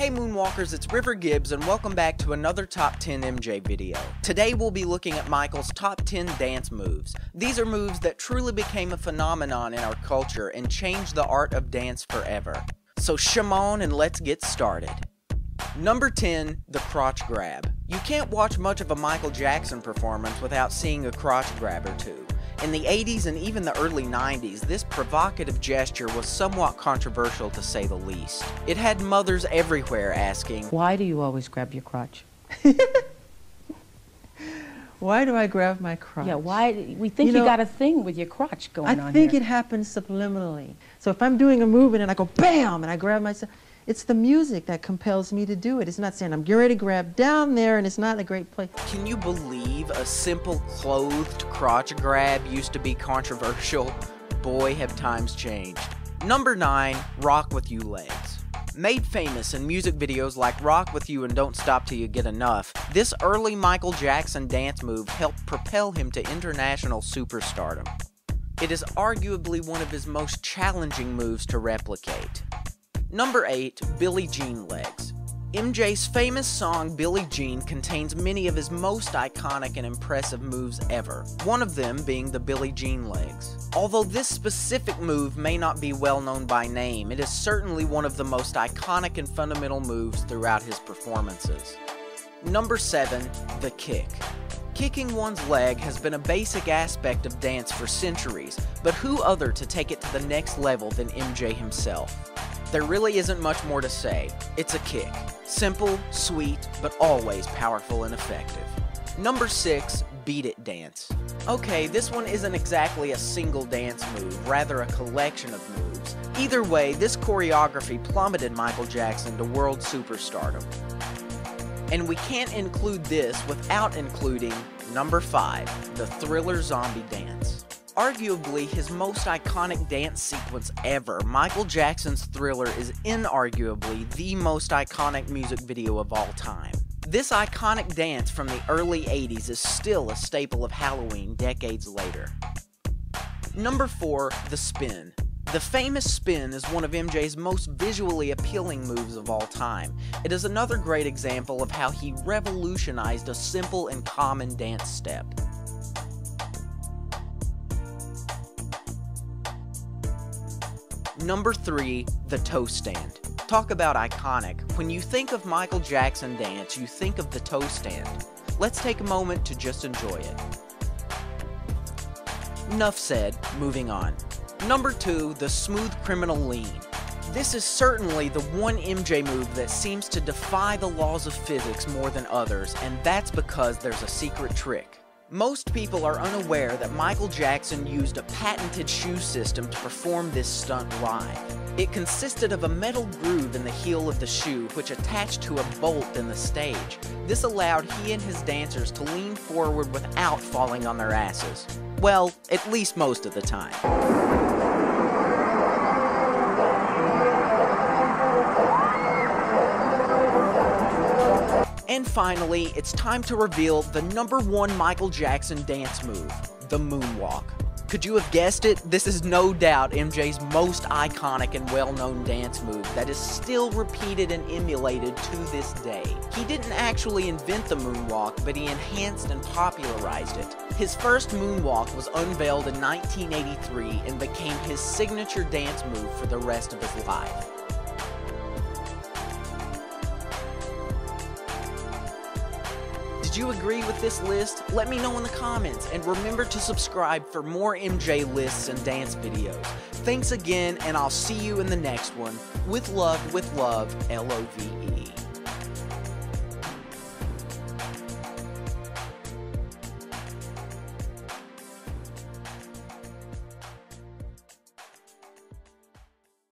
Hey Moonwalkers, it's River Gibbs and welcome back to another Top 10 MJ video. Today we'll be looking at Michael's Top 10 dance moves. These are moves that truly became a phenomenon in our culture and changed the art of dance forever. So shimon and let's get started. Number 10, the crotch grab. You can't watch much of a Michael Jackson performance without seeing a crotch grab or two. In the 80s and even the early 90s, this provocative gesture was somewhat controversial to say the least. It had mothers everywhere asking, "Why do you always grab your crotch?" Why do I grab my crotch? Yeah, why? We think you got a thing with your crotch going on I think here. it happens subliminally. So if I'm doing a movement and I go BAM and I grab myself, it's the music that compels me to do it. It's not saying I'm getting ready to grab down there and it's not a great place. Can you believe a simple clothed crotch grab used to be controversial? Boy, have times changed. Number 9, rock with you legs. Made famous in music videos like Rock With You and Don't Stop Till You Get Enough, this early Michael Jackson dance move helped propel him to international superstardom. It is arguably one of his most challenging moves to replicate. Number 8, Billie Jean legs. MJ's famous song Billie Jean contains many of his most iconic and impressive moves ever, one of them being the Billie Jean legs. Although this specific move may not be well known by name, it is certainly one of the most iconic and fundamental moves throughout his performances. Number 7, the kick. Kicking one's leg has been a basic aspect of dance for centuries, but who other to take it to the next level than MJ himself? There really isn't much more to say. It's a kick. Simple, sweet, but always powerful and effective. Number 6, beat it dance. Okay, this one isn't exactly a single dance move, rather a collection of moves. Either way, this choreography plummeted Michael Jackson to world superstardom. And we can't include this without including number 5, the Thriller zombie dance. Arguably his most iconic dance sequence ever, Michael Jackson's Thriller is inarguably the most iconic music video of all time. This iconic dance from the early 80s is still a staple of Halloween decades later. Number 4, the spin. The famous spin is one of MJ's most visually appealing moves of all time. It is another great example of how he revolutionized a simple and common dance step. Number 3, the toe stand. Talk about iconic. When you think of Michael Jackson dance, you think of the toe stand. Let's take a moment to just enjoy it. Enough said, moving on. Number 2, the smooth criminal lean. This is certainly the one MJ move that seems to defy the laws of physics more than others, and that's because there's a secret trick. Most people are unaware that Michael Jackson used a patented shoe system to perform this stunt live. It consisted of a metal groove in the heel of the shoe which attached to a bolt in the stage. This allowed he and his dancers to lean forward without falling on their asses. Well, at least most of the time. And finally, it's time to reveal the number 1 Michael Jackson dance move, the moonwalk. Could you have guessed it? This is no doubt MJ's most iconic and well-known dance move that is still repeated and emulated to this day. He didn't actually invent the moonwalk, but he enhanced and popularized it. His first moonwalk was unveiled in 1983 and became his signature dance move for the rest of his life. Did you agree with this list? Let me know in the comments, and remember to subscribe for more MJ lists and dance videos. Thanks again, and I'll see you in the next one. With love, Love, L-O-V-E.